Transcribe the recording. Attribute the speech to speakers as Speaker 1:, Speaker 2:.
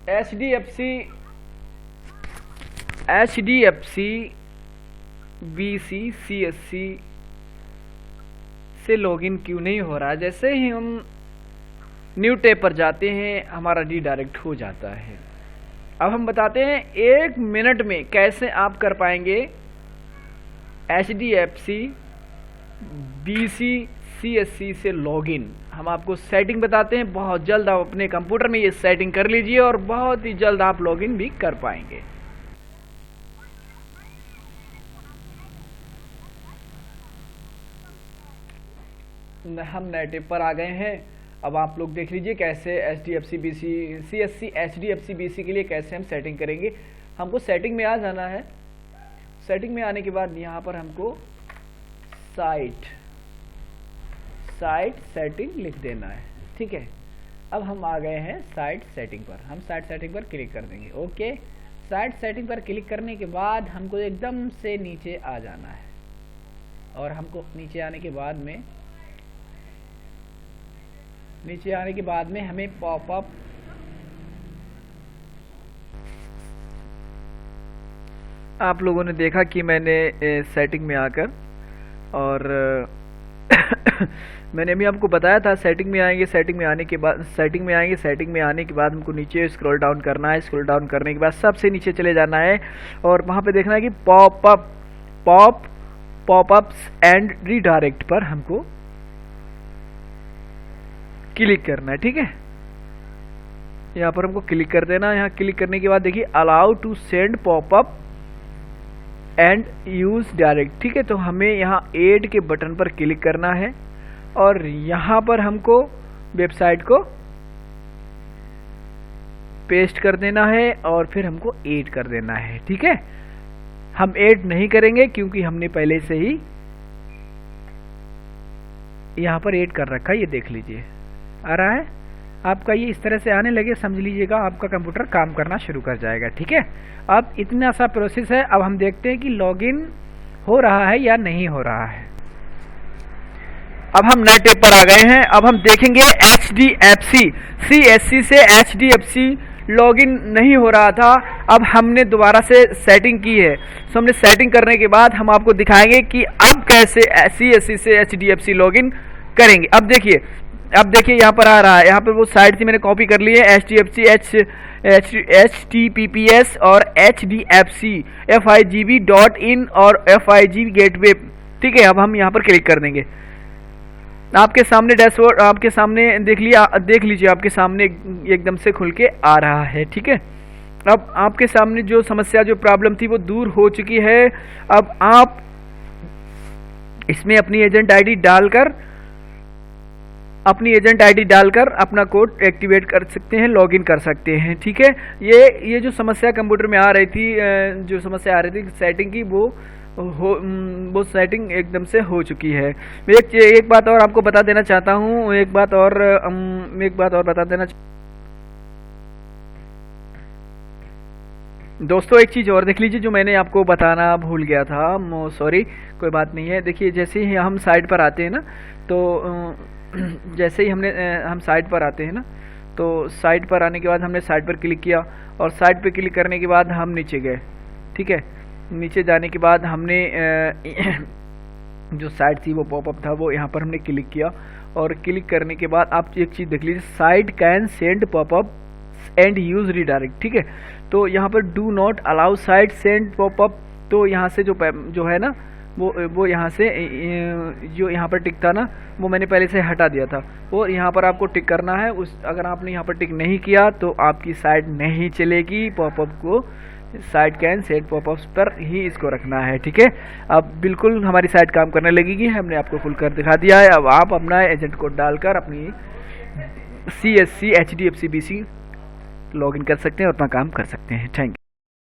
Speaker 1: HDFC BC CSC से login क्यों नहीं हो रहा है। जैसे ही हम न्यू टैब पर जाते हैं हमारा रीडायरेक्ट हो जाता है। अब हम बताते हैं 1 मिनट में कैसे आप कर पाएंगे HDFC BC CSC से लॉगिन। हम आपको सेटिंग बताते हैं, बहुत जल्द आप अपने कंप्यूटर में ये सेटिंग कर लीजिए और बहुत ही जल्द आप लॉगिन भी कर पाएंगे। हम नए टैब पर आ गए हैं। अब आप लोग देख लीजिए कैसे HDFC BC CSC HDFC BC के लिए कैसे हम सेटिंग करेंगे। हमको सेटिंग में आ जाना है। सेटिंग में आने के बाद यहाँ पर हमको साइट सेटिंग लिख देना है। ठीक है, अब हम आ गए हैं साइट सेटिंग पर। हम साइट सेटिंग पर क्लिक कर देंगे। ओके, साइट सेटिंग पर क्लिक करने के बाद हमको एकदम से नीचे आ जाना है और हमको नीचे आने के बाद में हमें पॉपअप आप लोगों ने देखा कि मैंने सेटिंग में आकर और मैंने अभी आपको बताया था सेटिंग में आएंगे। सेटिंग में आने के बाद हमको नीचे स्क्रॉल डाउन करना है। स्क्रॉल डाउन करने के बाद सबसे नीचे चले जाना है और वहां पे देखना है कि पॉपअप्स एंड रीडायरेक्ट पर हमको क्लिक करना है। ठीक है, यहाँ पर हमको क्लिक कर देना। यहाँ क्लिक करने के बाद देखिए allow to send popup and use direct. ठीक है, तो हमें यहाँ ऐड के बटन पर क्लिक करना है और यहाँ पर हमको वेबसाइट को पेस्ट कर देना है और फिर हमको ऐड कर देना है। ठीक है, हम ऐड नहीं करेंगे क्योंकि हमने पहले से ही यहाँ पर ऐड कर रखा है। ये देख लीजिए आ रहा है आपका। ये इस तरह से आने लगे समझ लीजिएगा आपका कंप्यूटर काम करना शुरू कर जाएगा। ठीक है, अब इतना सा प्रोसेस है। अब हम देखते हैं कि लॉगिन हो रहा है या नहीं हो रहा है। अब हम नए टैब पर आ गए हैं। अब हम देखेंगे HDFC CSC से HDFC लॉगिन नहीं हो रहा था। अब हमने दोबारा से सेटिंग की है। तो हमने सेटिंग करने के बाद हम आपको दिखाएंगे कि अब कैसे CSC से HDFC लॉगिन करेंगे। अब देखिए यहाँ पर आ रहा है। यहाँ पर वो साइट से मैंने कॉपी कर ली है HDFC HTTPS और HDFC FIGB.in और FIGB गेटवे। ठीक है, अब हम यहाँ पर क्लिक कर देंगे। आपके सामने डैशबोर्ड आपके सामने देख लीजिए आपके सामने एकदम से खुल के आ रहा है। ठीक है, अब आपके सामने जो समस्या जो प्रॉब्लम थी वो दूर हो चुकी है। अब आप इसमें अपनी एजेंट आईडी डालकर अपना कोड एक्टिवेट कर सकते हैं, लॉगिन कर सकते हैं। ठीक है, ये जो समस्या कंप्यूटर में आ रही थी सेटिंग की वो सेटिंग एकदम से हो चुकी है। एक बात और आपको बता देना चाहता हूँ। एक बात और बता देना दोस्तों, एक चीज़ और देख लीजिए जो मैंने आपको बताना भूल गया था। सॉरी, कोई बात नहीं है। देखिए जैसे ही हम साइट पर आते हैं ना, तो जैसे ही हम साइट पर आते हैं ना, तो साइट पर आने के बाद हमने साइट पर क्लिक किया और साइट पर क्लिक करने के बाद हम नीचे गए। ठीक है, नीचे जाने के बाद हमने जो साइट थी वो पॉपअप था वो यहाँ पर हमने क्लिक किया और क्लिक करने के बाद आप एक चीज़ देख लीजिए, site can send popup and use redirect. ठीक है, तो यहाँ पर do not allow site send popup. तो यहाँ से जो है ना वो यहाँ से जो यहाँ पर टिक था ना वो मैंने पहले से हटा दिया था। और यहाँ पर आपको टिक करना है। अगर आपने यहाँ पर टिक नहीं किया तो आपकी साइट नहीं चलेगी। पॉपअप को साइट कैन सेट पॉपअप्स पर ही इसको रखना है। ठीक है, अब बिल्कुल हमारी साइट काम करने लगेगी। हमने आपको खुल कर दिखा दिया है। अब आप अपना एजेंट कोड डालकर अपनी CSC HDFC BC लॉगिन कर सकते हैं और अपना काम कर सकते हैं। Thank you.